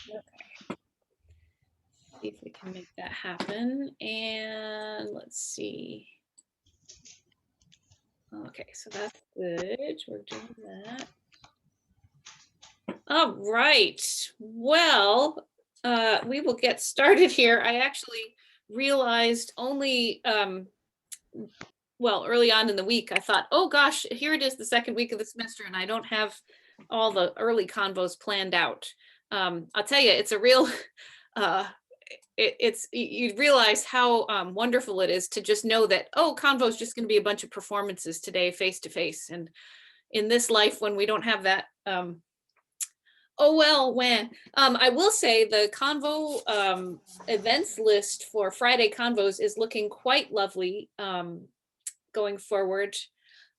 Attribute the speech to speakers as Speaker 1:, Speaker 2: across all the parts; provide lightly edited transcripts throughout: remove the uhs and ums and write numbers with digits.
Speaker 1: Okay. See if we can make that happen. And let's see. Okay, so that's good. We're doing that. All right. Well, we will get started here. I actually realized only well, early on in the week, I thought, oh gosh, here it is, the second week of the semester, and I don't have all the early convos planned out. I'll tell you, it's a real, uh, it's you realize how wonderful it is to just know that, oh, convo is just going to be a bunch of performances today, face to face, and in this life when we don't have that. Oh well, when I will say the convo events list for Friday convos is looking quite lovely. Going forward.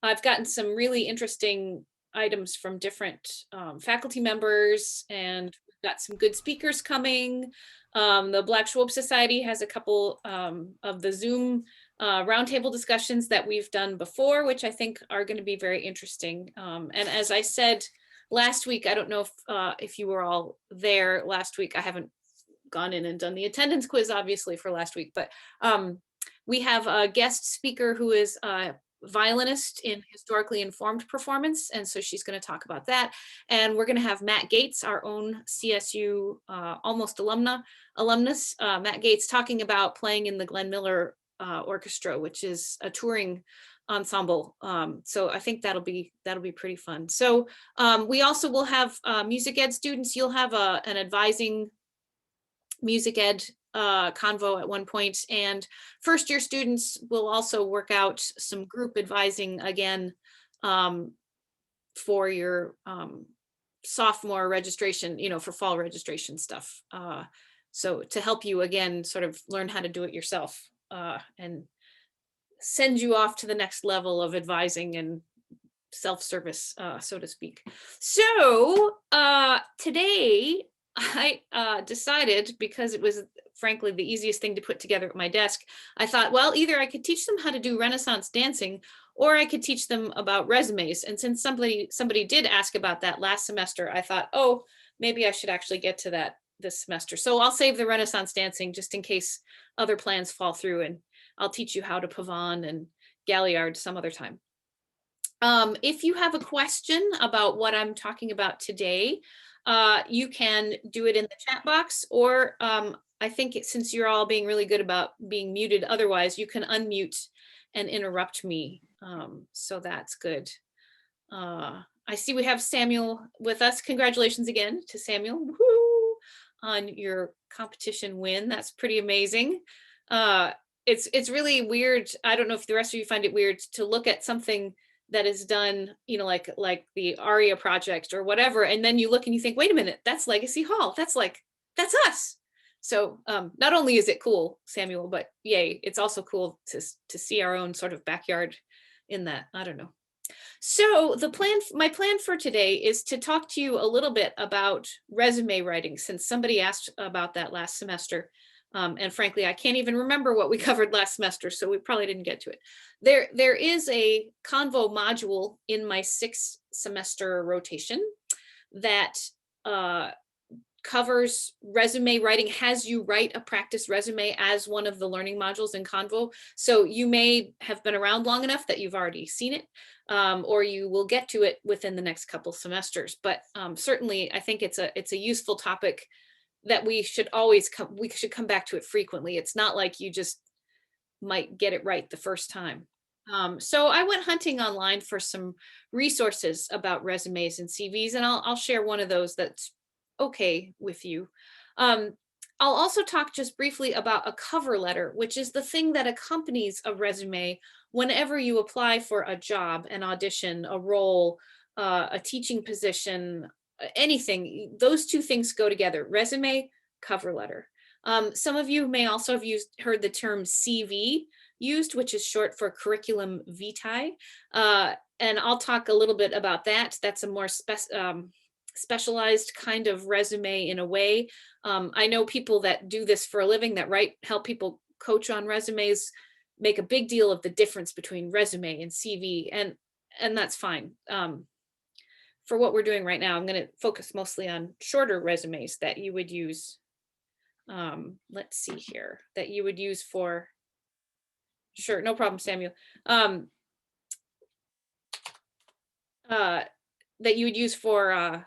Speaker 1: I've gotten some really interesting items from different faculty members, and we've got some good speakers coming. The Black Schwab Society has a couple of the Zoom roundtable discussions that we've done before, which I think are going to be very interesting. And as I said last week, I don't know if you were all there last week. I haven't gone in and done the attendance quiz, obviously, for last week, but we have a guest speaker who is a violinist in historically informed performance, and so she's going to talk about that. And we're going to have Matt Gates, our own CSU almost alumnus, Matt Gates, talking about playing in the Glenn Miller Orchestra, which is a touring ensemble. So I think that'll be pretty fun. So we also will have music ed students. You'll have an advising music ed convo at one point, and first year students will also work out some group advising again for your sophomore registration, for fall registration stuff. So to help you again sort of learn how to do it yourself and send you off to the next level of advising and self-service, so to speak. So today I decided, because it was frankly the easiest thing to put together at my desk, I thought, well, either I could teach them how to do Renaissance dancing, or I could teach them about resumes. And since somebody did ask about that last semester, I thought, oh, maybe I should actually get to that this semester. So I'll save the Renaissance dancing just in case other plans fall through, and I'll teach you how to pavane and galliard some other time. If you have a question about what I'm talking about today, you can do it in the chat box, or I think since you're all being really good about being muted otherwise, you can unmute and interrupt me. So that's good. I see we have Samuel with us. Congratulations again to Samuel. Woo-hoo, on your competition win. That's pretty amazing. It's really weird. I don't know if the rest of you find it weird to look at something that is done, like the ARIA project or whatever, and then you look and you think, wait a minute, that's Legacy Hall. That's us. So not only is it cool, Samuel, but yay, it's also cool to see our own sort of backyard in that. I don't know. So my plan for today is to talk to you a little bit about resume writing, since somebody asked about that last semester. And frankly, I can't even remember what we covered last semester, so we probably didn't get to it. There is a convo module in my 6th semester rotation that covers resume writing, has you write a practice resume as one of the learning modules in Convo. So you may have been around long enough that you've already seen it, or you will get to it within the next couple semesters. But certainly, I think it's a useful topic that we should come back to it frequently. It's not like you just might get it right the first time. So I went hunting online for some resources about resumes and CVs, and I'll share one of those that's okay with you. I'll also talk just briefly about a cover letter, which is the thing that accompanies a resume whenever you apply for a job, an audition, a role, a teaching position, anything. Those two things go together: resume, cover letter. Some of you may also have heard the term CV used, which is short for curriculum vitae. And I'll talk a little bit about that. That's a more specialized kind of resume in a way. I know people that do this for a living, that help people coach on resumes, make a big deal of the difference between resume and CV, and that's fine. for what we're doing right now, I'm going to focus mostly on shorter resumes that you would use. Let's see here, that you would use for, sure, no problem, Samuel. Um, uh, that you would use for,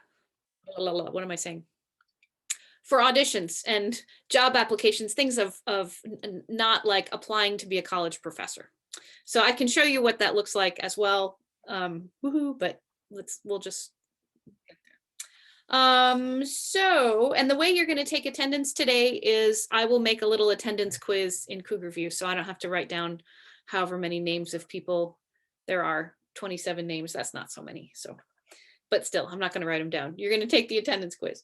Speaker 1: what am I saying? For auditions and job applications, things of not like applying to be a college professor. So I can show you what that looks like as well. Woohoo, but we'll just so, and the way you're going to take attendance today is I will make a little attendance quiz in Cougar View, so I don't have to write down however many names of people there are. 27 names, that's not so many. So, but still, I'm not going to write them down. You're going to take the attendance quiz.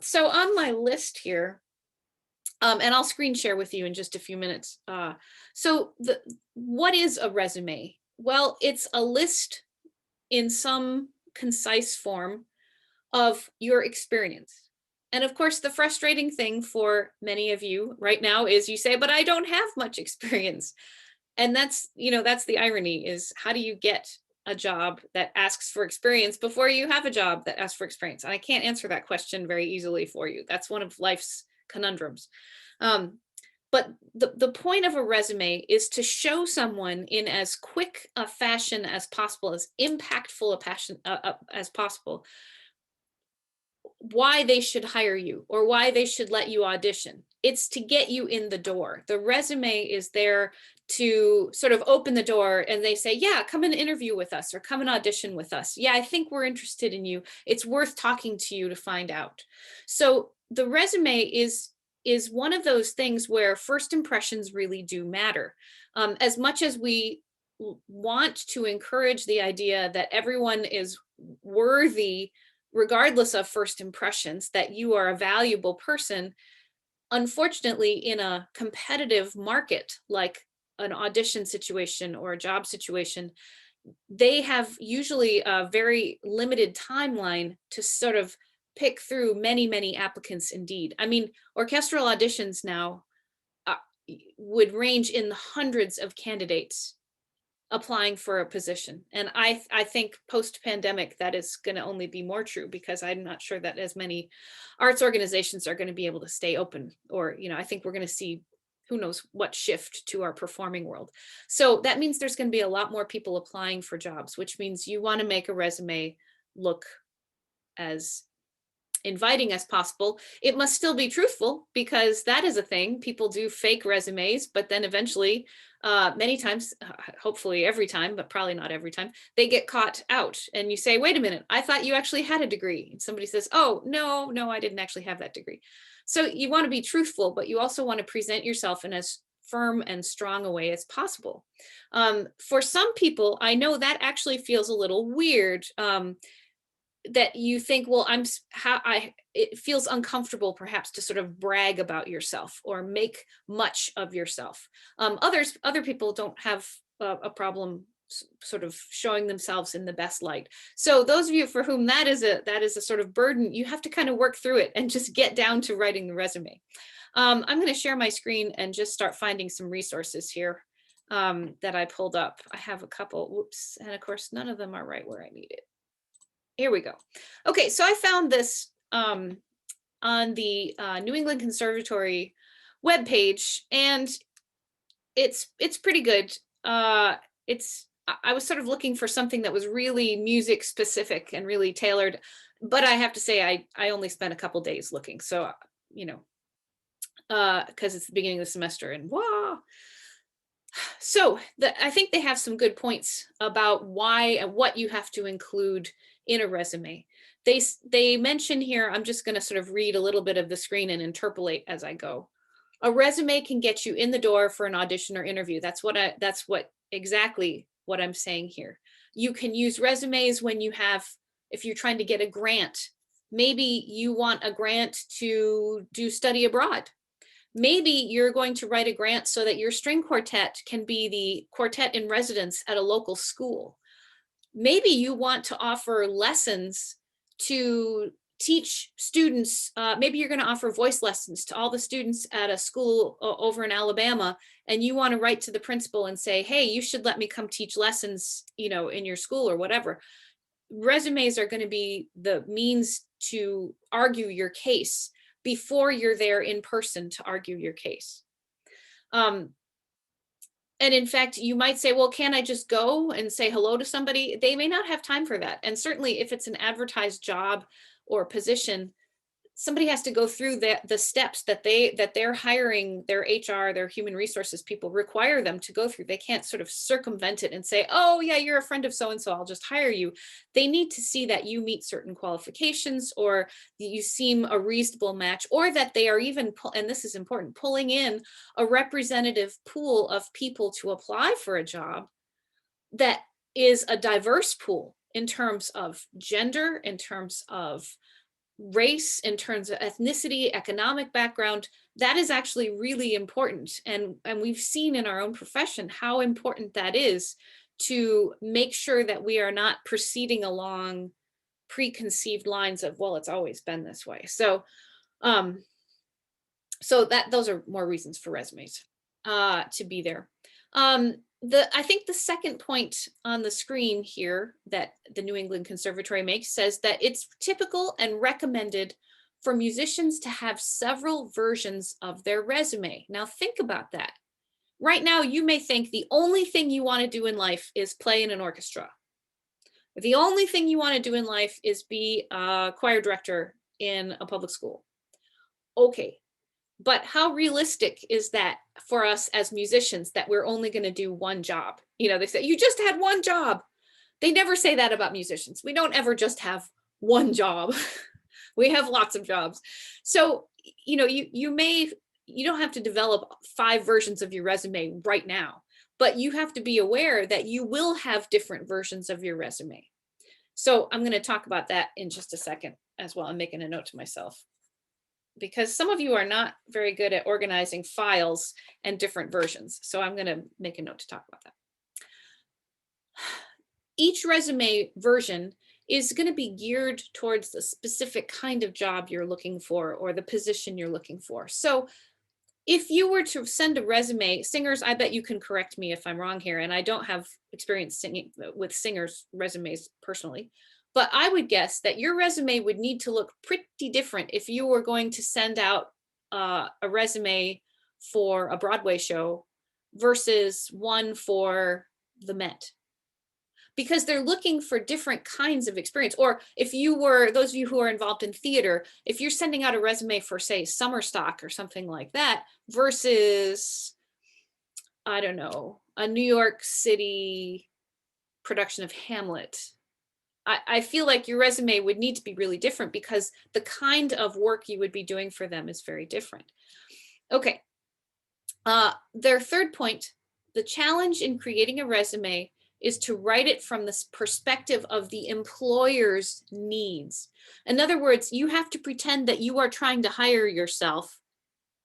Speaker 1: So on my list here, and I'll screen share with you in just a few minutes. So what is a resume? Well, it's a list in some concise form of your experience. And of course, the frustrating thing for many of you right now is you say, but I don't have much experience. And that's, that's the irony, is how do you get a job that asks for experience before you have a job that asks for experience? And I can't answer that question very easily for you. That's one of life's conundrums. But the point of a resume is to show someone in as quick a fashion as possible, as impactful a passion as possible, why they should hire you or why they should let you audition. It's to get you in the door. The resume is there to sort of open the door, and they say, yeah, come and interview with us or come and audition with us. Yeah, I think we're interested in you. It's worth talking to you to find out. So the resume is one of those things where first impressions really do matter. As much as we want to encourage the idea that everyone is worthy regardless of first impressions, that you are a valuable person, unfortunately, in a competitive market like an audition situation or a job situation, they have usually a very limited timeline to sort of pick through many, many applicants indeed. I mean, orchestral auditions now would range in the hundreds of candidates applying for a position. And I think post-pandemic, that is going to only be more true, because I'm not sure that as many arts organizations are going to be able to stay open, or, I think we're going to see who knows what shift to our performing world. So that means there's going to be a lot more people applying for jobs, which means you want to make a resume look as inviting as possible. It must still be truthful, because that is a thing. People do fake resumes, but then eventually, many times, hopefully every time, but probably not every time, they get caught out. And you say, wait a minute, I thought you actually had a degree. And somebody says, oh, no, I didn't actually have that degree. So you want to be truthful, but you also want to present yourself in as firm and strong a way as possible. For some people, I know that actually feels a little weird. That you think, well, it feels uncomfortable perhaps to sort of brag about yourself or make much of yourself. Other people don't have a problem sort of showing themselves in the best light. So those of you for whom that is a sort of burden, you have to kind of work through it and just get down to writing the resume. I'm going to share my screen and just start finding some resources here that I pulled up. I have a couple, whoops, and of course, none of them are right where I need it. Here we go. Okay, so I found this on the New England Conservatory webpage, and it's pretty good. I was sort of looking for something that was really music specific and really tailored, but I have to say I only spent a couple days looking. So, because it's the beginning of the semester, and wow. So I think they have some good points about why and what you have to include in a resume. They mention here, I'm just going to sort of read a little bit of the screen and interpolate as I go. A resume can get you in the door for an audition or interview. That's exactly what I'm saying here. You can use resumes when if you're trying to get a grant. Maybe you want a grant to do study abroad. Maybe you're going to write a grant so that your string quartet can be the quartet in residence at a local school. Maybe you want to offer lessons to teach students. Maybe you're going to offer voice lessons to all the students at a school over in Alabama, and you want to write to the principal and say, hey, you should let me come teach lessons, in your school or whatever. resumes are going to be the means to argue your case before you're there in person to argue your case. Um, and in fact, you might say, well, can I just go and say hello to somebody? They may not have time for that. And certainly if it's an advertised job or position, somebody has to go through the steps that they're hiring, their HR, their human resources people require them to go through. They can't sort of circumvent it and say, oh yeah, you're a friend of so and so, I'll just hire you. They need to see that you meet certain qualifications, or you seem a reasonable match, or that they are even, and this is important, pulling in a representative pool of people to apply for a job that is a diverse pool in terms of gender, in terms of race, in terms of ethnicity, economic background. That is actually really important. And we've seen in our own profession how important that is, to make sure that we are not proceeding along preconceived lines of, well, it's always been this way. Um, so that those are more reasons for resumes to be there. I think the second point on the screen here that the New England Conservatory makes says that it's typical and recommended for musicians to have several versions of their resume. Now think about that. Right now, you may think the only thing you want to do in life is play in an orchestra. The only thing you want to do in life is be a choir director in a public school. Okay, but how realistic is that for us as musicians, that we're only going to do one job? You know, they say, you just had one job. They never say that about musicians. We don't ever just have one job. We have lots of jobs. So, you know, you don't have to develop 5 versions of your resume right now, but you have to be aware that you will have different versions of your resume. So I'm going to talk about that in just a second as well. I'm making a note to myself, because some of you are not very good at organizing files and different versions. So I'm going to make a note to talk about that. Each resume version is going to be geared towards the specific kind of job you're looking for, or the position you're looking for. So if you were to send a resume, singers, I bet you can correct me if I'm wrong here, and I don't have experience singing with singers' resumes personally, but I would guess that your resume would need to look pretty different if you were going to send out a resume for a Broadway show versus one for the Met, because they're looking for different kinds of experience. Or if you were, those of you who are involved in theater, if you're sending out a resume for, say, summer stock or something like that, versus, I don't know, a New York City production of Hamlet, I feel like your resume would need to be really different, because the kind of work you would be doing for them is very different. Okay. Their third point, the challenge in creating a resume is to write it from the perspective of the employer's needs. In other words, you have to pretend that you are trying to hire yourself.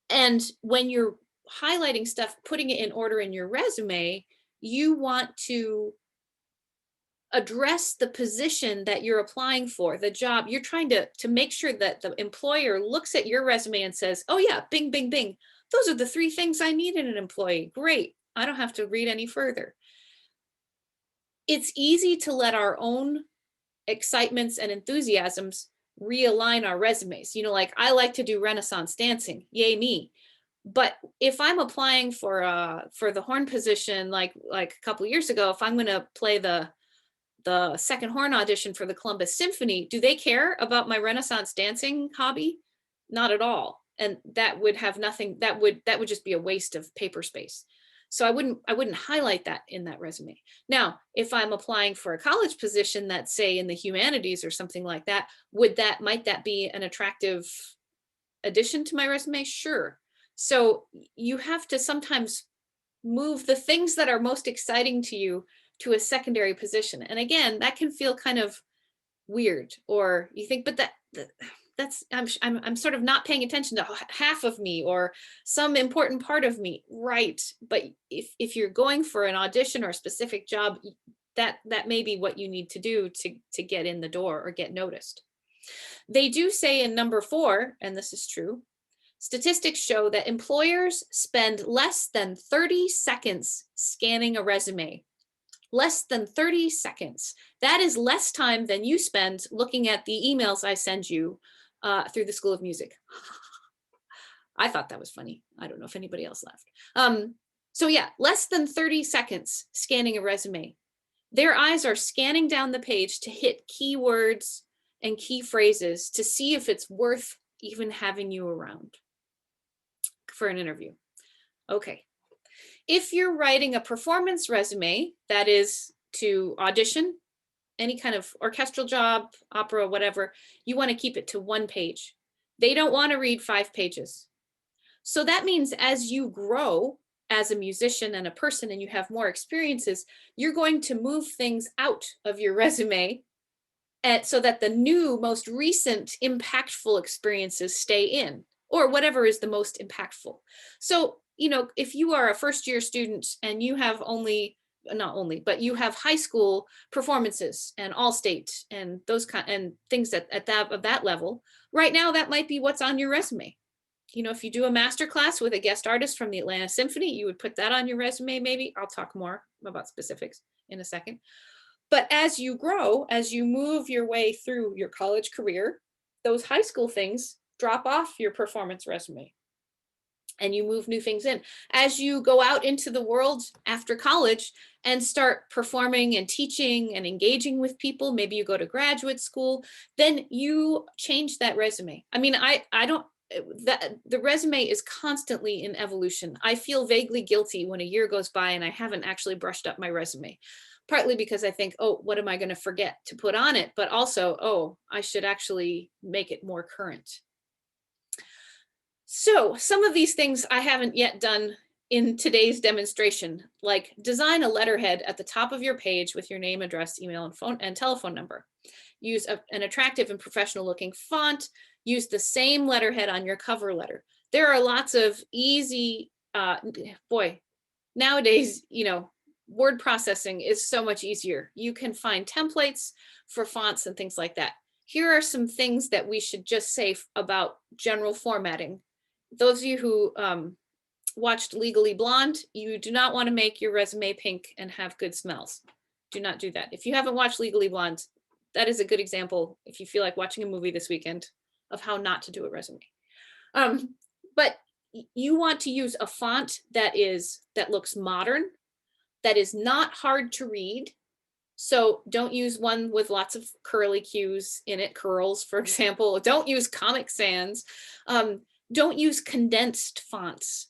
Speaker 1: And when you're highlighting stuff, putting it in order in your resume, you want to address the position that you're applying for, the job. You're trying to make sure that the employer looks at your resume and says, oh yeah, bing, bing, bing. Those are the 3 things I need in an employee. Great. I don't have to read any further. It's easy to let our own excitements and enthusiasms realign our resumes. You know, like, I like to do Renaissance dancing. Yay me. But if I'm applying for the horn position, like a couple of years ago, if I'm going to play the second horn audition for the Columbus Symphony, do they care about my Renaissance dancing hobby? Not at all. And that would have nothing, that would just be a waste of paper space. So I wouldn't highlight that in that resume. Now, if I'm applying for a college position that's, say, in the humanities or something like that, might that be an attractive addition to my resume? Sure. So you have to sometimes move the things that are most exciting to you to a secondary position. And again, that can feel kind of weird, or you think, but that's I'm sort of not paying attention to half of me or some important part of me, right? But if you're going for an audition or a specific job, that may be what you need to do to get in the door or get noticed. They do say in number 4, and this is true, statistics show that employers spend less than 30 seconds scanning a resume. Less than 30 seconds. That is less time than you spend looking at the emails I send you through the School of Music. I thought that was funny. I don't know if anybody else laughed. So yeah, less than 30 seconds scanning a resume. Their eyes are scanning down the page to hit keywords and key phrases to see if it's worth even having you around for an interview. Okay. If you're writing a performance resume, that is to audition, any kind of orchestral job, opera, whatever, you want to keep it to 1 page. They don't want to read 5 pages. So that means as you grow as a musician and a person and you have more experiences, you're going to move things out of your resume so that the new, most recent, impactful experiences stay in, or whatever is the most impactful. So, if you are a first-year student and you have not only, but you have high school performances and all state and those kind and things at that level, right now that might be what's on your resume. If you do a master class with a guest artist from the Atlanta Symphony, you would put that on your resume, maybe. I'll talk more about specifics in a second. But as you grow, as you move your way through your college career, those high school things drop off your performance resume and you move new things in. As you go out into the world after college and start performing and teaching and engaging with people, maybe you go to graduate school, then you change that resume. I mean, I don't, the resume is constantly in evolution. I feel vaguely guilty when a year goes by and I haven't actually brushed up my resume, partly because I think, oh, what am I going to forget to put on it? But also, oh, I should actually make it more current. So some of these things I haven't yet done in today's demonstration, like design a letterhead at the top of your page with your name, address, email, and phone and telephone number. Use an attractive and professional looking font. Use the same letterhead on your cover letter. There are lots of easy, nowadays, word processing is so much easier. You can find templates for fonts and things like that. Here are some things that we should just say about general formatting. Those of you who watched Legally Blonde, you do not want to make your resume pink and have good smells. Do not do that. If you haven't watched Legally Blonde, that is a good example, if you feel like watching a movie this weekend, of how not to do a resume. But you want to use a font that looks modern, that is not hard to read. So don't use one with lots of curly cues in it, curls, for example. Don't use Comic Sans. Don't use condensed fonts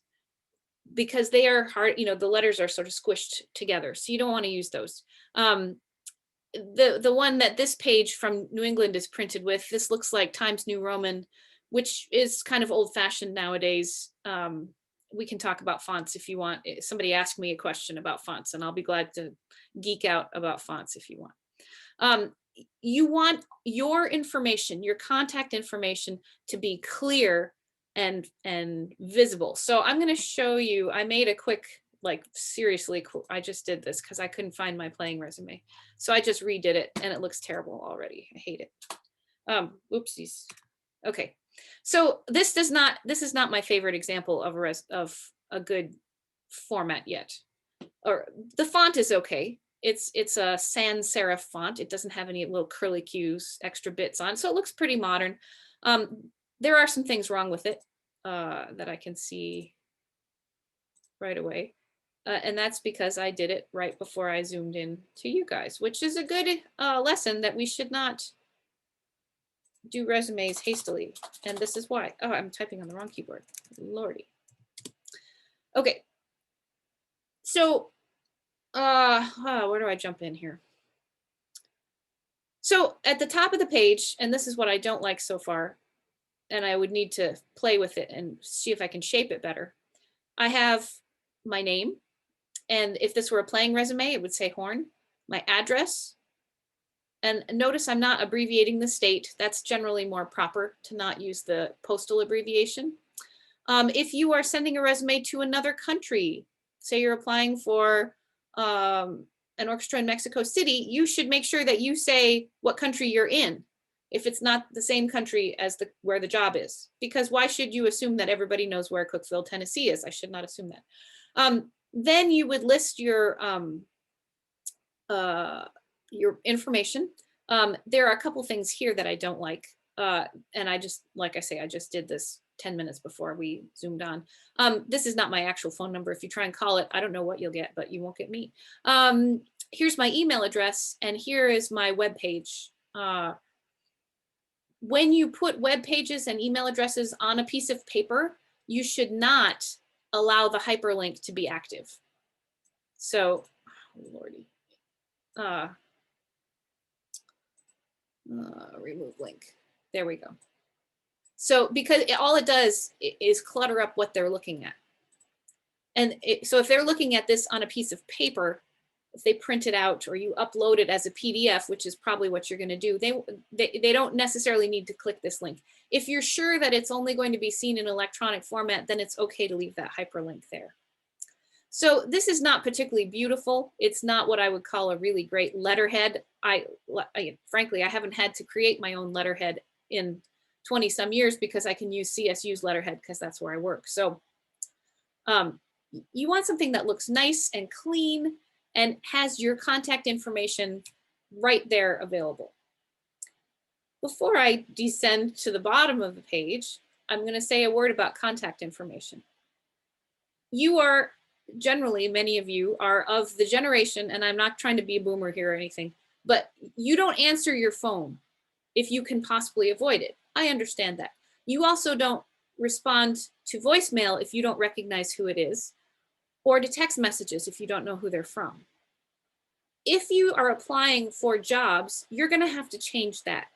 Speaker 1: because they are hard, the letters are sort of squished together. So you don't want to use those. The one that this page from New England is printed with, this looks like Times New Roman, which is kind of old fashioned nowadays. We can talk about fonts if you want. Somebody asked me a question about fonts and I'll be glad to geek out about fonts if you want. You want your information, your contact information, to be clear and visible. So I'm going to show you, I made a quick, seriously, I just did this because I couldn't find my playing resume. So I just redid it and it looks terrible already. I hate it. Oopsies. Okay. So this is not my favorite example of a good format yet. Or the font is okay. It's a sans serif font. It doesn't have any little curly cues, extra bits on, so it looks pretty modern. There are some things wrong with it that I can see right away. And that's because I did it right before I zoomed in to you guys, which is a good lesson that we should not do resumes hastily. And this is why. Oh, I'm typing on the wrong keyboard. Lordy. Okay. So where do I jump in here? So at the top of the page, and this is what I don't like so far, and I would need to play with it and see if I can shape it better. I have my name, and if this were a playing resume, it would say Horn, my address, and notice I'm not abbreviating the state. That's generally more proper to not use the postal abbreviation. If you are sending a resume to another country, say you're applying for an orchestra in Mexico City, you should make sure that you say what country you're in, if it's not the same country as where the job is. Because why should you assume that everybody knows where Cookeville, Tennessee is? I should not assume that. Then you would list your your information. There are a couple things here that I don't like. And I just, like I say, I just did this 10 minutes before we zoomed on. This is not my actual phone number. If you try and call it, I don't know what you'll get, but you won't get me. Here's my email address, and here is my web page. When you put web pages and email addresses on a piece of paper, you should not allow the hyperlink to be active. So, oh, Lordy. Remove link. There we go. So because all it does is clutter up what they're looking at. And so if they're looking at this on a piece of paper, if they print it out or you upload it as a PDF, which is probably what you're going to do, they don't necessarily need to click this link. If you're sure that it's only going to be seen in electronic format, then it's okay to leave that hyperlink there. So this is not particularly beautiful. It's not what I would call a really great letterhead. Frankly, I haven't had to create my own letterhead in 20 some years because I can use CSU's letterhead because that's where I work. So you want something that looks nice and clean and has your contact information right there available. Before I descend to the bottom of the page, I'm going to say a word about contact information. You are generally, many of you are of the generation, and I'm not trying to be a boomer here or anything, but you don't answer your phone if you can possibly avoid it. I understand that. You also don't respond to voicemail if you don't recognize who it is, or to text messages if you don't know who they're from. If you are applying for jobs, you're going to have to change that.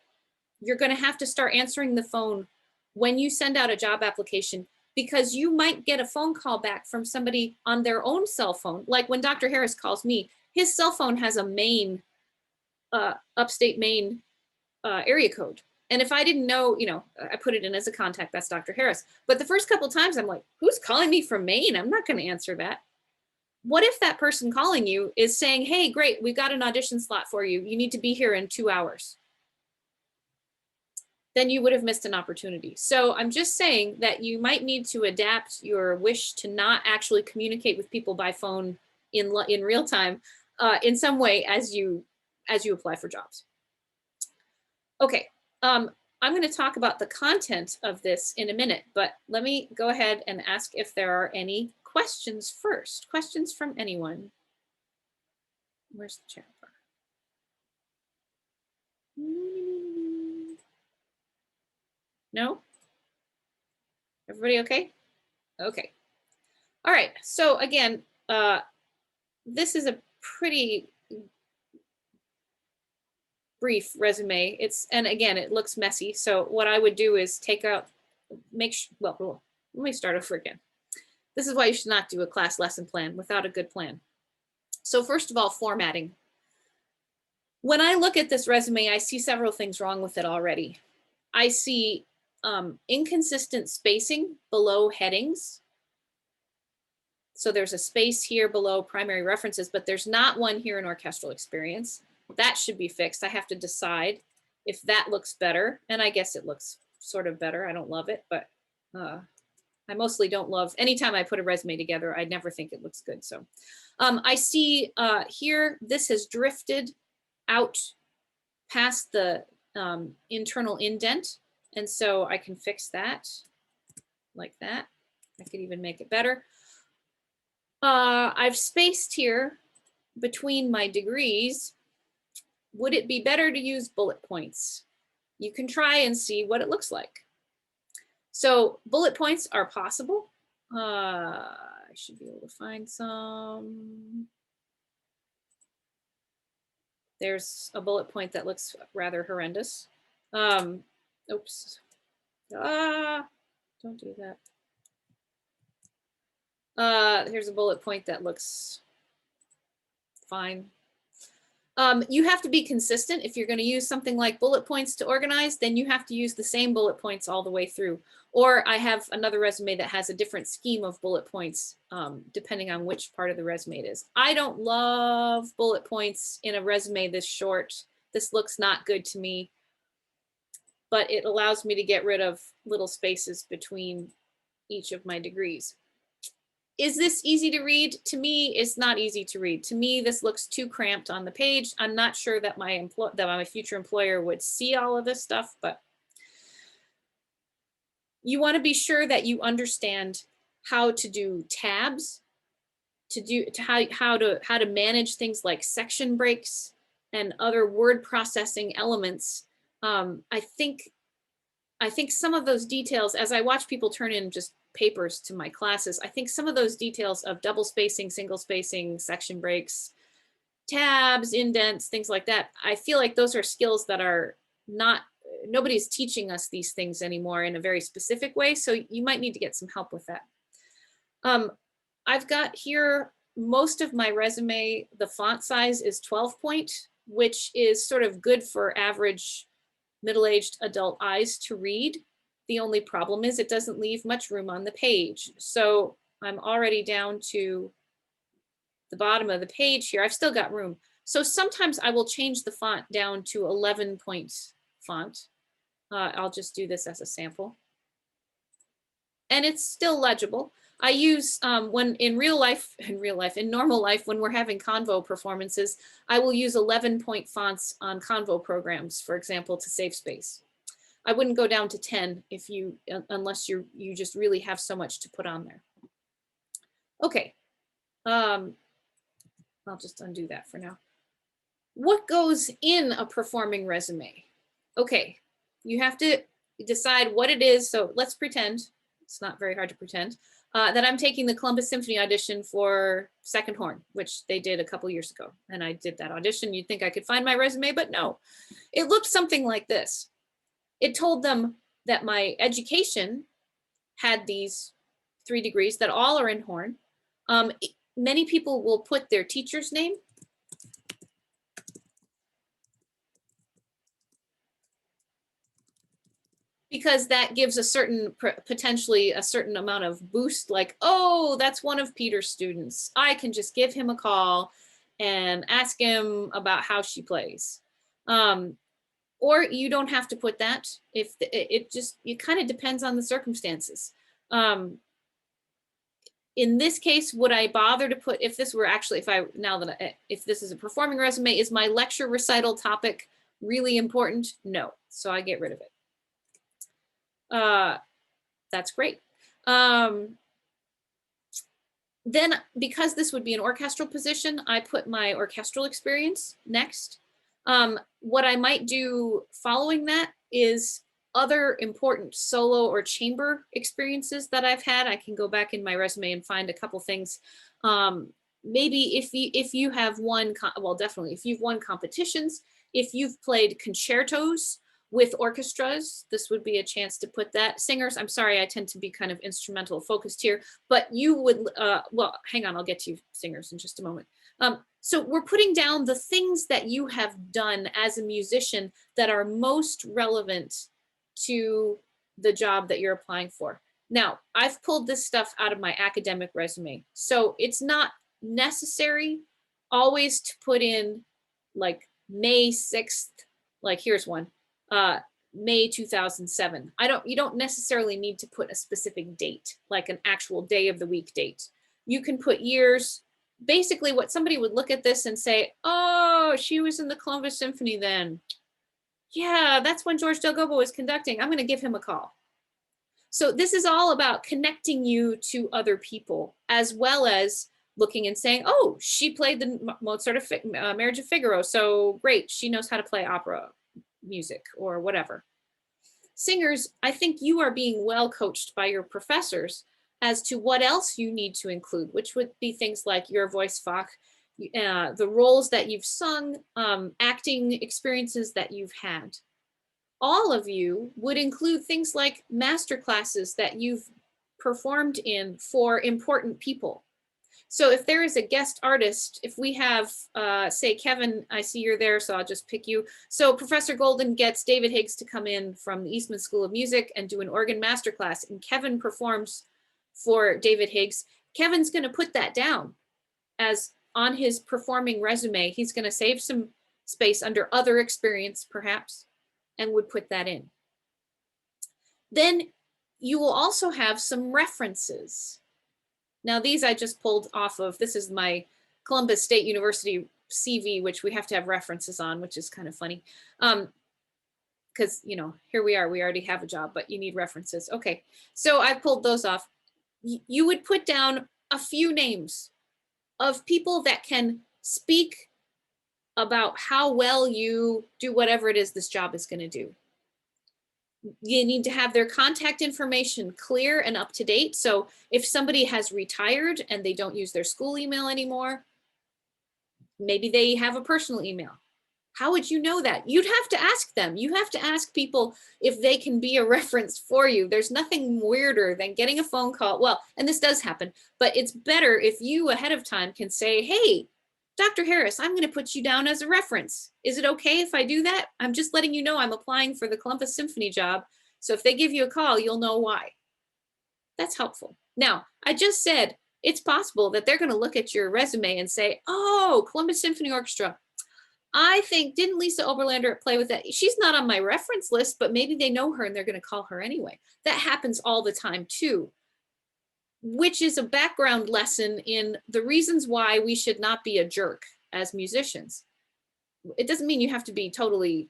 Speaker 1: You're going to have to start answering the phone when you send out a job application, because you might get a phone call back from somebody on their own cell phone. Like when Dr. Harris calls me, his cell phone has a Maine, upstate Maine area code. And if I didn't know, I put it in as a contact, that's Dr. Harris. But the first couple of times I'm like, who's calling me from Maine? I'm not going to answer that. What if that person calling you is saying, hey, great, we've got an audition slot for you. You need to be here in 2 hours. Then you would have missed an opportunity. So I'm just saying that you might need to adapt your wish to not actually communicate with people by phone in real time in some way as you apply for jobs. Okay, I'm going to talk about the content of this in a minute, but let me go ahead and ask if there are any questions first. Questions from anyone? Where's the chat bar? No? Everybody okay? Okay. All right. So again, this is a pretty brief resume. And again, it looks messy. So what I would do is take out, well, let me start over again. This is why you should not do a class lesson plan without a good plan. So first of all, formatting. When I look at this resume, I see several things wrong with it already. I see inconsistent spacing below headings. So there's a space here below primary references, but there's not one here in orchestral experience. That should be fixed. I have to decide if that looks better. And I guess it looks sort of better. I don't love it, but I mostly don't love, anytime I put a resume together, I never think it looks good. So I see here, this has drifted out past the internal indent. And so I can fix that like that. I could even make it better. I've spaced here between my degrees. Would it be better to use bullet points? You can try and see what it looks like. So bullet points are possible. I should be able to find some. There's a bullet point that looks rather horrendous. Oops. Don't do that. Here's a bullet point that looks fine. You have to be consistent. If you're going to use something like bullet points to organize, then you have to use the same bullet points all the way through. Or I have another resume that has a different scheme of bullet points, depending on which part of the resume it is. I don't love bullet points in a resume this short. This looks not good to me, but it allows me to get rid of little spaces between each of my degrees. Is this easy to read? To me, it's not easy to read. To me, this looks too cramped on the page. I'm not sure that my future employer would see all of this stuff, but you want to be sure that you understand how to do tabs, how to manage things like section breaks and other word processing elements. I think some of those details, as I watch people turn in just papers to my classes, I think some of those details of double spacing, single spacing, section breaks, tabs, indents, things like that, I feel like those are skills that are not, nobody's teaching us these things anymore in a very specific way. So you might need to get some help with that. I've got here most of my resume, the font size is 12 point, which is sort of good for average middle-aged adult eyes to read. The only problem is it doesn't leave much room on the page. So I'm already down to the bottom of the page here. I've still got room. So sometimes I will change the font down to 11 point font. I'll just do this as a sample. And it's still legible. I use when in normal life, when we're having convo performances, I will use 11 point fonts on convo programs, for example, to save space. I wouldn't go down to 10 if you, unless you just really have so much to put on there. Okay, I'll just undo that for now. What goes in a performing resume? Okay, you have to decide what it is. So let's pretend, it's not very hard to pretend, that I'm taking the Columbus Symphony audition for second horn, which they did a couple years ago. And I did that audition. You'd think I could find my resume, but no. It looked something like this. It told them that my education had these 3 degrees that all are in horn. Many people will put their teacher's name. Because that gives a certain, potentially a certain amount of boost, like, oh, that's one of Peter's students. I can just give him a call and ask him about how she plays. Or you don't have to put that. If it kind of depends on the circumstances. In this case, would I bother to put, if this were actually, if this is a performing resume, is my lecture recital topic really important? No, so I get rid of it. That's great. Then, because this would be an orchestral position, I put my orchestral experience next. What I might do following that is other important solo or chamber experiences that I've had. I can go back in my resume and find a couple things. Maybe if you have won, well, definitely if you've won competitions, if you've played concertos with orchestras, this would be a chance to put that. Singers, I'm sorry, I tend to be kind of instrumental focused here, but you would, well, hang on, I'll get to singers in just a moment. So we're putting down the things that you have done as a musician that are most relevant to the job that you're applying for. Now, I've pulled this stuff out of my academic resume, so it's not necessary always to put in like May 6th, like here's one, May 2007. You don't necessarily need to put a specific date, like an actual day of the week date. You can put years. Basically what somebody would look at this and say, oh, she was in the Columbus Symphony then. Yeah, that's when George Delgobo was conducting. I'm going to give him a call. So this is all about connecting you to other people, as well as looking and saying, oh, she played the Mozart Marriage of Figaro. So great, she knows how to play opera music or whatever. Singers, I think you are being well coached by your professors as to what else you need to include, which would be things like your voice Fach, the roles that you've sung, acting experiences that you've had. All of you would include things like master classes that you've performed in for important people. So if there is a guest artist, if we have, say, Kevin, I see you're there, so I'll just pick you. So Professor Golden gets David Higgs to come in from the Eastman School of Music and do an organ masterclass, and Kevin performs for David Higgs. Kevin's going to put that down as on his performing resume. He's going to save some space under other experience, perhaps, and would put that in. Then you will also have some references. Now these I just pulled off of, this is my Columbus State University CV, which we have to have references on, which is kind of funny. Because, you know, here we are, we already have a job, but you need references. Okay, so I pulled those off. You would put down a few names of people that can speak about how well you do whatever it is this job is going to do. You need to have their contact information clear and up to date. So if somebody has retired and they don't use their school email anymore, maybe they have a personal email. How would you know that? You'd have to ask them. You have to ask people if they can be a reference for you. There's nothing weirder than getting a phone call. Well, and this does happen, but it's better if you ahead of time can say, hey, Dr. Harris, I'm going to put you down as a reference. Is it okay if I do that? I'm just letting you know I'm applying for the Columbus Symphony job. So if they give you a call, you'll know why. That's helpful. Now, I just said it's possible that they're going to look at your resume and say, oh, Columbus Symphony Orchestra. I think, didn't Lisa Oberlander play with that? She's not on my reference list, but maybe they know her and they're going to call her anyway. That happens all the time too, which is a background lesson in the reasons why we should not be a jerk as musicians. It doesn't mean you have to be totally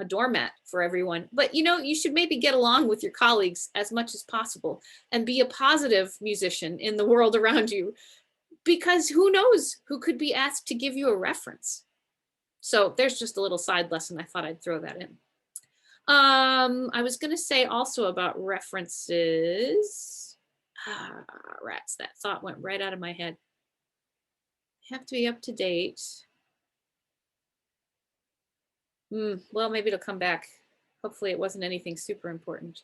Speaker 1: a doormat for everyone, but you know, you should maybe get along with your colleagues as much as possible and be a positive musician in the world around you, because who knows who could be asked to give you a reference. So there's just a little side lesson. I thought I'd throw that in. I was going to say also about references. Rats, that thought went right out of my head. Have to be up to date. Well, maybe it'll come back. Hopefully it wasn't anything super important.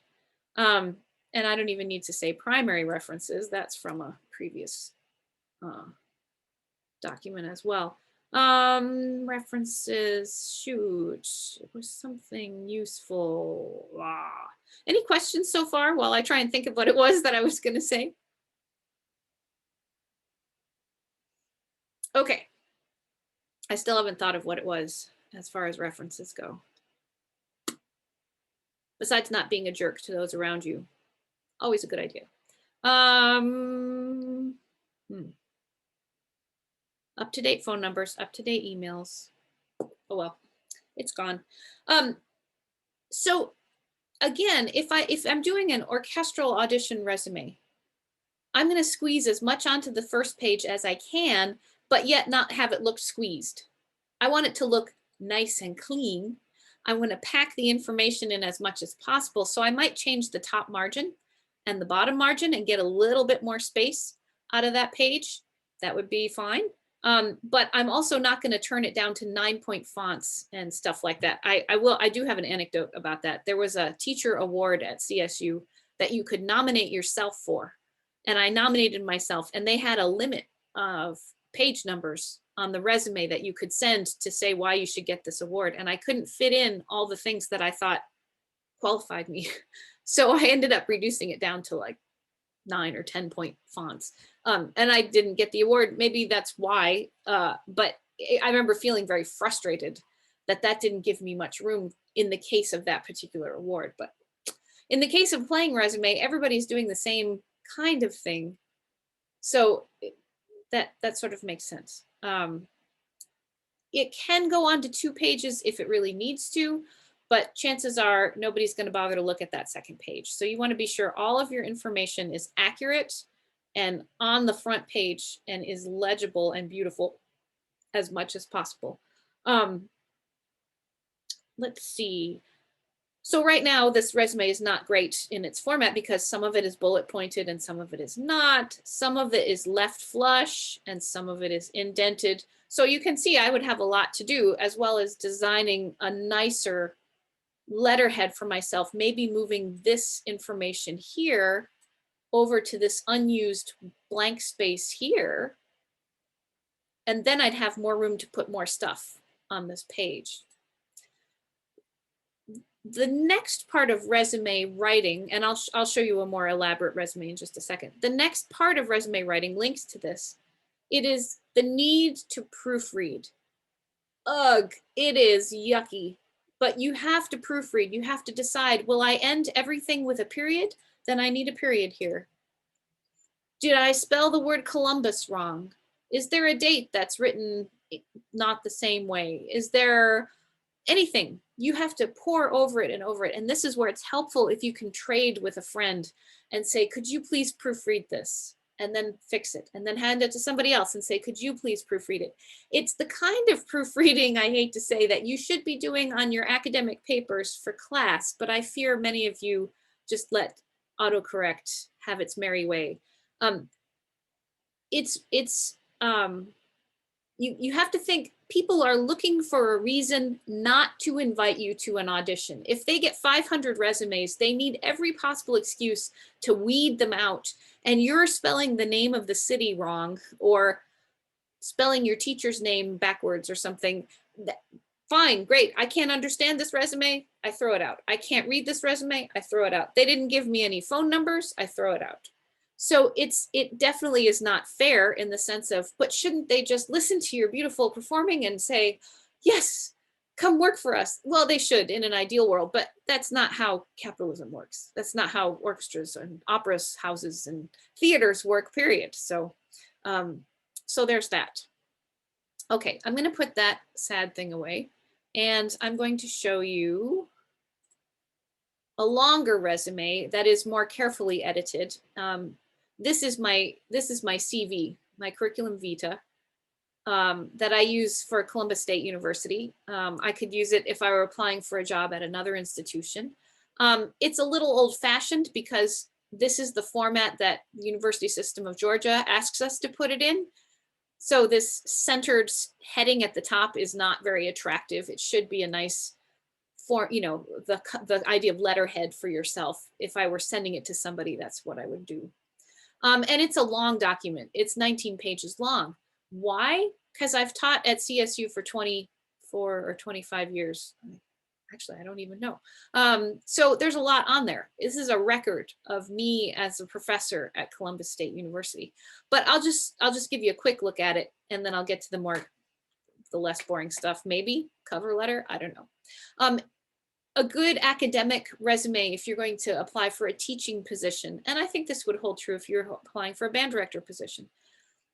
Speaker 1: And I don't even need to say primary references. That's from a previous document as well. References, shoot, it was something useful. Any questions so far while I try and think of what it was that I was going to say? Okay. I still haven't thought of what it was as far as references go. Besides not being a jerk to those around you. Always a good idea. Up-to-date phone numbers, up-to-date emails. Oh well, it's gone. So again, if I'm doing an orchestral audition resume, I'm going to squeeze as much onto the first page as I can, but yet not have it look squeezed. I want it to look nice and clean. I want to pack the information in as much as possible. So I might change the top margin and the bottom margin and get a little bit more space out of that page. That would be fine. But I'm also not going to turn it down to 9-point fonts and stuff like that. I do have an anecdote about that. There was a teacher award at CSU that you could nominate yourself for. And I nominated myself, and they had a limit of page numbers on the resume that you could send to say why you should get this award. And I couldn't fit in all the things that I thought qualified me. So I ended up reducing it down to like 9 or 10-point fonts. And I didn't get the award. Maybe that's why, but I remember feeling very frustrated that didn't give me much room in the case of that particular award. But in the case of playing resume, everybody's doing the same kind of thing. So that sort of makes sense. It can go on to 2 pages if it really needs to, but chances are nobody's going to bother to look at that second page. So you want to be sure all of your information is accurate and on the front page and is legible and beautiful as much as possible. Let's see. So right now, this resume is not great in its format because some of it is bullet pointed and some of it is not. Some of it is left flush and some of it is indented. So you can see I would have a lot to do, as well as designing a nicer letterhead for myself, maybe moving this information here over to this unused blank space here. And then I'd have more room to put more stuff on this page. The next part of resume writing, and I'll show you a more elaborate resume in just a second. The next part of resume writing links to this. It is the need to proofread. Ugh, it is yucky, but you have to proofread. You have to decide, will I end everything with a period? Then I need a period here. Did I spell the word Columbus wrong? Is there a date that's written not the same way? Is there anything? You have to pour over it and over it. And this is where it's helpful if you can trade with a friend and say, could you please proofread this? And then fix it, and then hand it to somebody else and say, could you please proofread it? It's the kind of proofreading, I hate to say, that you should be doing on your academic papers for class, but I fear many of you just let autocorrect have its merry way. It's you have to think people are looking for a reason not to invite you to an audition. If they get 500 resumes, they need every possible excuse to weed them out. And you're spelling the name of the city wrong, or spelling your teacher's name backwards or something. Fine, great. I can't understand this resume. I throw it out. I can't read this resume. I throw it out. They didn't give me any phone numbers. I throw it out. So it definitely is not fair in the sense of, but shouldn't they just listen to your beautiful performing and say, yes, come work for us? Well, they should in an ideal world, but that's not how capitalism works. That's not how orchestras and opera houses and theaters work, period. So, so there's that. Okay, I'm going to put that sad thing away, and I'm going to show you a longer resume that is more carefully edited. This is my CV, my curriculum vitae, that I use for Columbus State University. I could use it if I were applying for a job at another institution. It's a little old-fashioned because this is the format that the University System of Georgia asks us to put it in. So this centered heading at the top is not very attractive. It should be a nice for, you know, the idea of letterhead for yourself. If I were sending it to somebody, that's what I would do. And it's a long document. It's 19 pages long. Why? Because I've taught at CSU for 24 or 25 years. Actually, I don't even know. So there's a lot on there. This is a record of me as a professor at Columbus State University. But I'll just give you a quick look at it, and then I'll get to the less boring stuff. Maybe cover letter. I don't know. A good academic resume if you're going to apply for a teaching position, and I think this would hold true if you're applying for a band director position.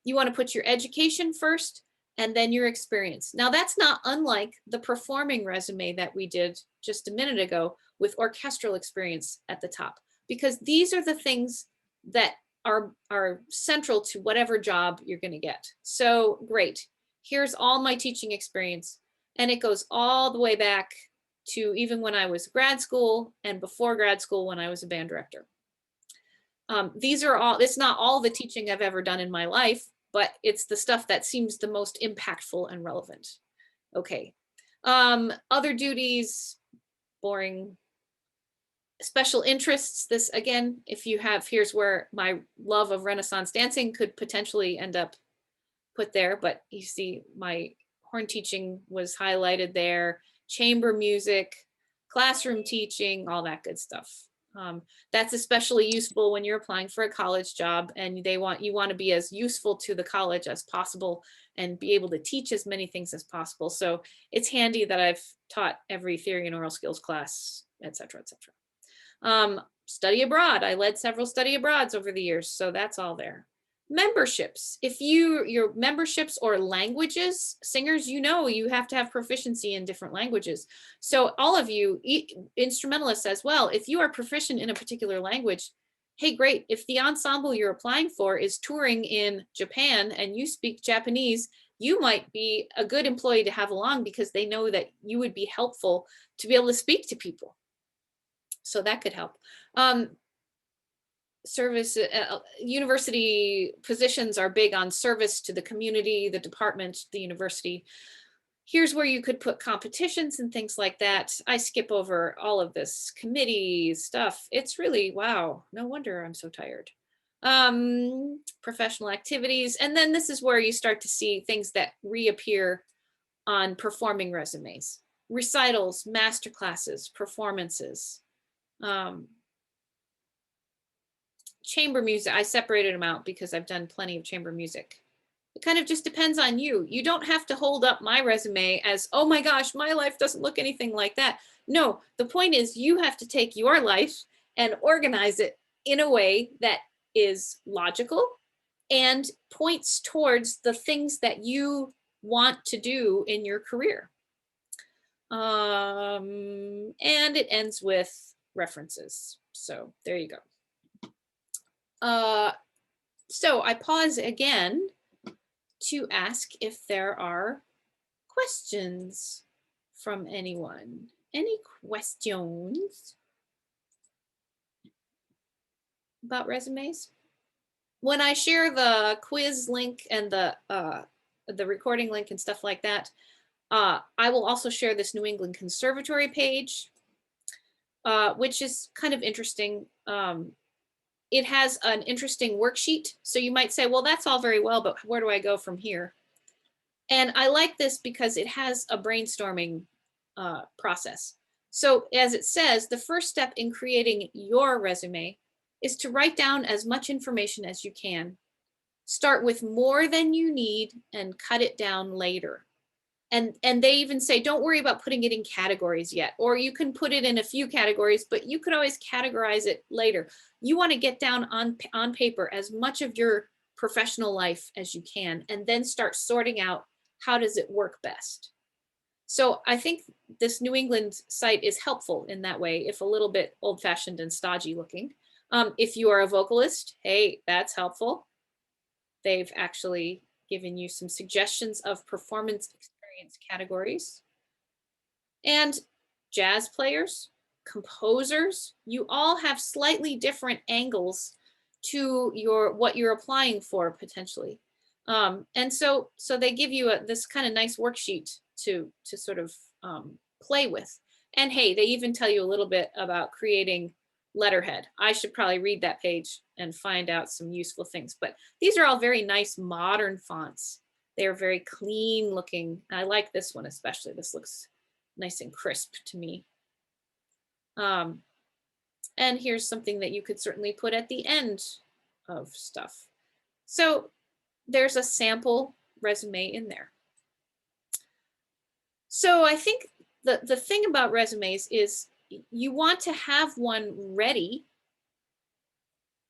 Speaker 1: You want to put your education first and then your experience. Now that's not unlike the performing resume that we did just a minute ago with orchestral experience at the top, because these are the things that are central to whatever job you're going to get. So great, here's all my teaching experience, and it goes all the way back to even when I was grad school and before grad school when I was a band director. These are all, it's not all the teaching I've ever done in my life, but it's the stuff that seems the most impactful and relevant. Okay. Other duties, boring. Special interests, this again, if you have, here's where my love of Renaissance dancing could potentially end up put there, but you see my horn teaching was highlighted there. Chamber music, classroom teaching, all that good stuff. That's especially useful when you're applying for a college job and you want to be as useful to the college as possible and be able to teach as many things as possible. So it's handy that I've taught every theory and oral skills class, et cetera, et cetera. Study abroad. I led several study abroads over the years, so that's all there. Memberships. If your memberships or languages, singers, you know, you have to have proficiency in different languages. So all of you, instrumentalists as well, if you are proficient in a particular language, hey, great. If the ensemble you're applying for is touring in Japan and you speak Japanese, you might be a good employee to have along because they know that you would be helpful to be able to speak to people. So that could help. Service, university positions are big on service to the community, the department, the university. Here's where you could put competitions and things like that. I skip over all of this committee stuff. It's really, wow, no wonder I'm so tired. Professional activities. And then this is where you start to see things that reappear on performing resumes. Recitals, master classes, performances. Chamber music, I separated them out because I've done plenty of chamber music. It kind of just depends on you. You don't have to hold up my resume as, oh my gosh, my life doesn't look anything like that. No, the point is you have to take your life and organize it in a way that is logical, and points towards the things that you want to do in your career. And it ends with references. So there you go. So I pause again to ask if there are questions from anyone. Any questions about resumes? When I share the quiz link and the recording link and stuff like that, I will also share this New England Conservatory page, which is kind of interesting. It has an interesting worksheet. So you might say, well, that's all very well, but where do I go from here? And I like this because it has a brainstorming process. So as it says, the first step in creating your resume is to write down as much information as you can. Start with more than you need and cut it down later. And they even say, don't worry about putting it in categories yet, or you can put it in a few categories, but you could always categorize it later. You want to get down on paper as much of your professional life as you can, and then start sorting out how does it work best. So I think this New England site is helpful in that way, if a little bit old-fashioned and stodgy looking. If you are a vocalist, hey, that's helpful. They've actually given you some suggestions of performance experience categories. And jazz players, composers, you all have slightly different angles to what you're applying for potentially. And so they give you this kind of nice worksheet to sort of play with. And hey, they even tell you a little bit about creating letterhead. I should probably read that page and find out some useful things. But these are all very nice modern fonts. They are very clean looking. I like this one especially. This looks nice and crisp to me. And here's something that you could certainly put at the end of stuff. So there's a sample resume in there. So I think the thing about resumes is you want to have one ready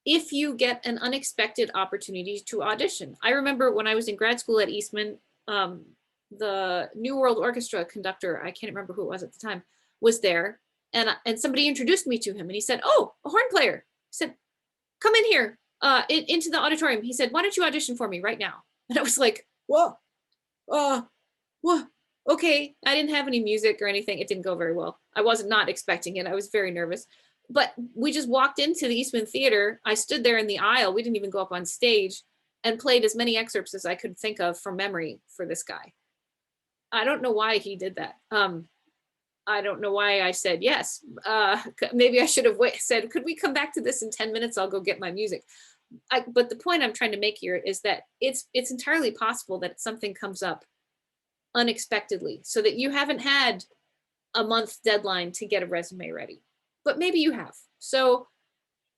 Speaker 1: if you get an unexpected opportunity to audition. I remember when I was in grad school at Eastman, the New World Orchestra conductor, I can't remember who it was at the time, was there. And somebody introduced me to him and he said, oh, a horn player. He said, come in here into the auditorium. He said, why don't you audition for me right now? And I was like, whoa, whoa, okay. I didn't have any music or anything. It didn't go very well. I was not expecting it. I was very nervous. But we just walked into the Eastman Theater. I stood there in the aisle. We didn't even go up on stage, and played as many excerpts as I could think of from memory for this guy. I don't know why he did that. I don't know why I said yes. Maybe I should have said, could we come back to this in 10 minutes? I'll go get my music. But the point I'm trying to make here is that it's entirely possible that something comes up unexpectedly, so that you haven't had a month deadline to get a resume ready, but maybe you have. So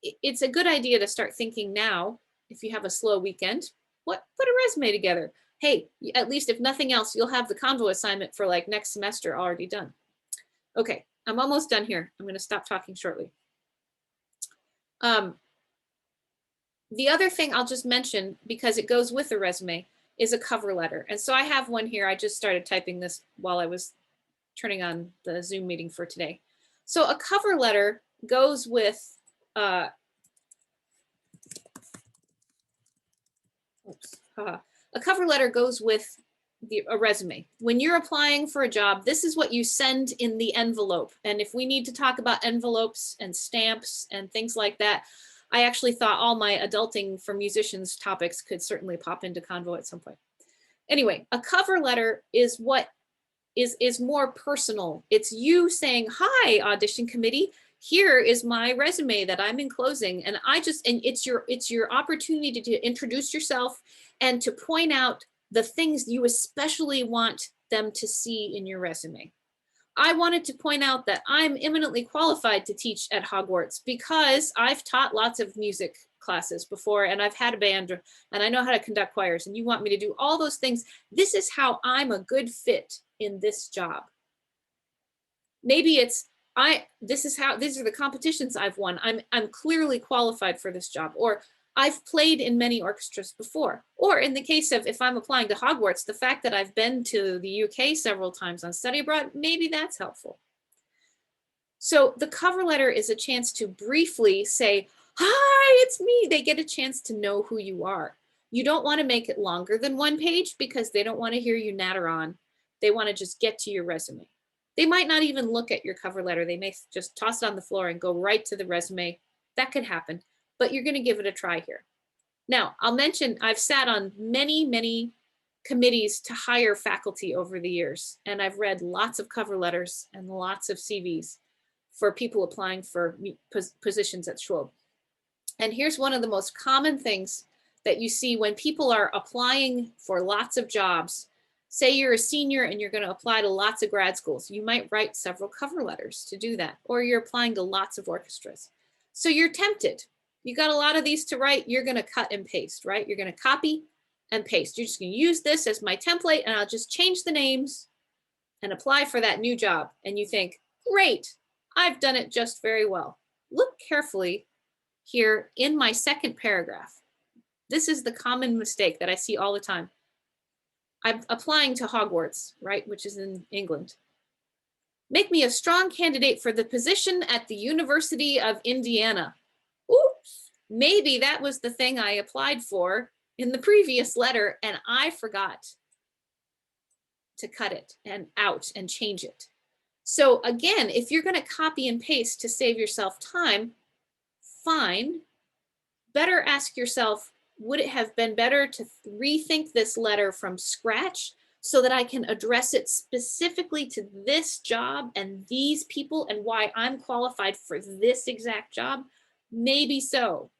Speaker 1: it's a good idea to start thinking now, if you have a slow weekend, put a resume together. Hey, at least if nothing else, you'll have the Convo assignment for like next semester already done. Okay, I'm almost done here. I'm going to stop talking shortly. The other thing I'll just mention, because it goes with the resume, is a cover letter. And so I have one here. I just started typing this while I was turning on the Zoom meeting for today. So a cover letter goes with, a cover letter goes with a resume. When you're applying for a job, this is what you send in the envelope. And if we need to talk about envelopes and stamps and things like that, I actually thought all my adulting for musicians topics could certainly pop into Convo at some point. Anyway, a cover letter is what is more personal. It's you saying, hi, audition committee, here is my resume that I'm enclosing. And it's your opportunity to introduce yourself and to point out the things you especially want them to see in your resume. I wanted to point out that I'm eminently qualified to teach at Hogwarts because I've taught lots of music classes before, and I've had a band, and I know how to conduct choirs, and you want me to do all those things. This is how I'm a good fit in this job. Maybe it's, these are the competitions I've won. I'm clearly qualified for this job. Or I've played in many orchestras before. Or in the case of if I'm applying to Hogwarts, the fact that I've been to the UK several times on study abroad, maybe that's helpful. So the cover letter is a chance to briefly say, hi, it's me. They get a chance to know who you are. You don't want to make it longer than one page because they don't want to hear you natter on. They want to just get to your resume. They might not even look at your cover letter. They may just toss it on the floor and go right to the resume. That could happen, but you're going to give it a try here. Now, I'll mention I've sat on many, many committees to hire faculty over the years, and I've read lots of cover letters and lots of CVs for people applying for positions at Schwab. And here's one of the most common things that you see when people are applying for lots of jobs. Say you're a senior and you're going to apply to lots of grad schools. You might write several cover letters to do that, or you're applying to lots of orchestras. So you're tempted. You got a lot of these to write. You're going to cut and paste, right? You're going to copy and paste. You're just going to use this as my template, and I'll just change the names and apply for that new job. And you think, great, I've done it just very well. Look carefully here in my second paragraph. This is the common mistake that I see all the time. I'm applying to Hogwarts, right, which is in England. Make me a strong candidate for the position at the University of Indiana. Oops, maybe that was the thing I applied for in the previous letter and I forgot to cut it and out and change it. So again, if you're going to copy and paste to save yourself time, fine. Better ask yourself, would it have been better to rethink this letter from scratch so that I can address it specifically to this job and these people and why I'm qualified for this exact job? Maybe so.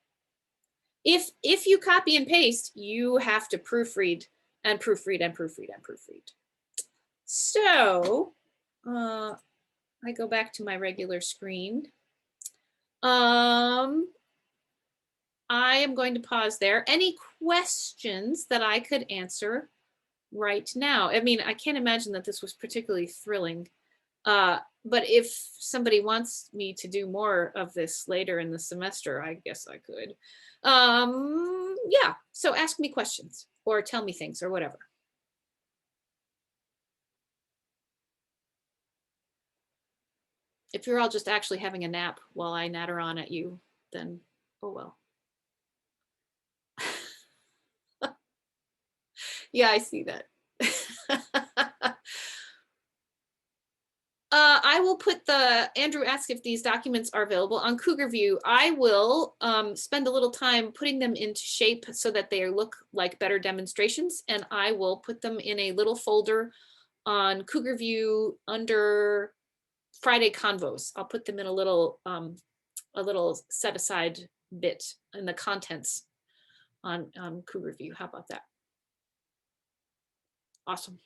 Speaker 1: If you copy and paste, you have to proofread and proofread and proofread and proofread. So I go back to my regular screen. I am going to pause there. Any questions that I could answer right now? I mean, I can't imagine that this was particularly thrilling, but if somebody wants me to do more of this later in the semester, I guess I could. Yeah, so ask me questions or tell me things or whatever. If you're all just actually having a nap while I natter on at you, then oh well. Yeah, I see that. I will put Andrew asked if these documents are available on Cougar View. I will spend a little time putting them into shape so that they look like better demonstrations, and I will put them in a little folder on Cougar View under Friday Convos. I'll put them in a little set aside bit in the contents on Cougar View. How about that? Awesome.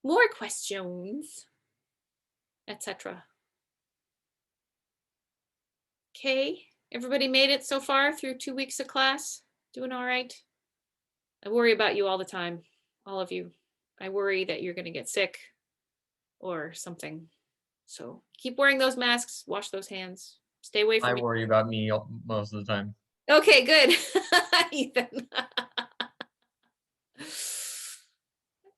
Speaker 1: More questions, etc. Okay, everybody made it so far through 2 weeks of class? Doing all right? I worry about you all the time, all of you. I worry that you're going to get sick or something. So keep wearing those masks, wash those hands, stay away from
Speaker 2: I worry about me most of the time.
Speaker 1: Okay, good. Ethan.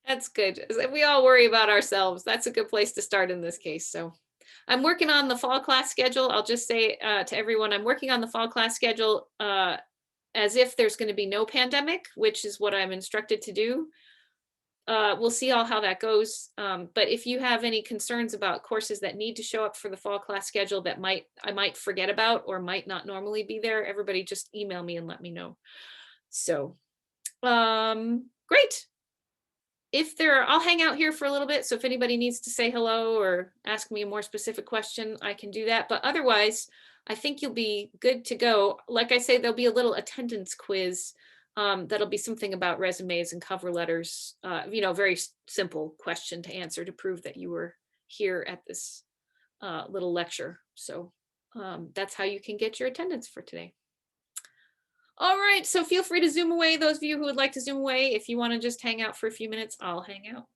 Speaker 1: That's good. We all worry about ourselves. That's a good place to start in this case. So I'm working on the fall class schedule. I'll just say to everyone, I'm working on the fall class schedule as if there's going to be no pandemic, which is what I'm instructed to do. We'll see how that goes. But if you have any concerns about courses that need to show up for the fall class schedule that I might forget about or might not normally be there, everybody just email me and let me know. So great. I'll hang out here for a little bit. So if anybody needs to say hello or ask me a more specific question, I can do that. But otherwise, I think you'll be good to go. Like I say, there'll be a little attendance quiz. That'll be something about resumes and cover letters, very simple question to answer to prove that you were here at this little lecture. So that's how you can get your attendance for today. All right, so feel free to Zoom away, those of you who would like to Zoom away. If you want to just hang out for a few minutes, I'll hang out.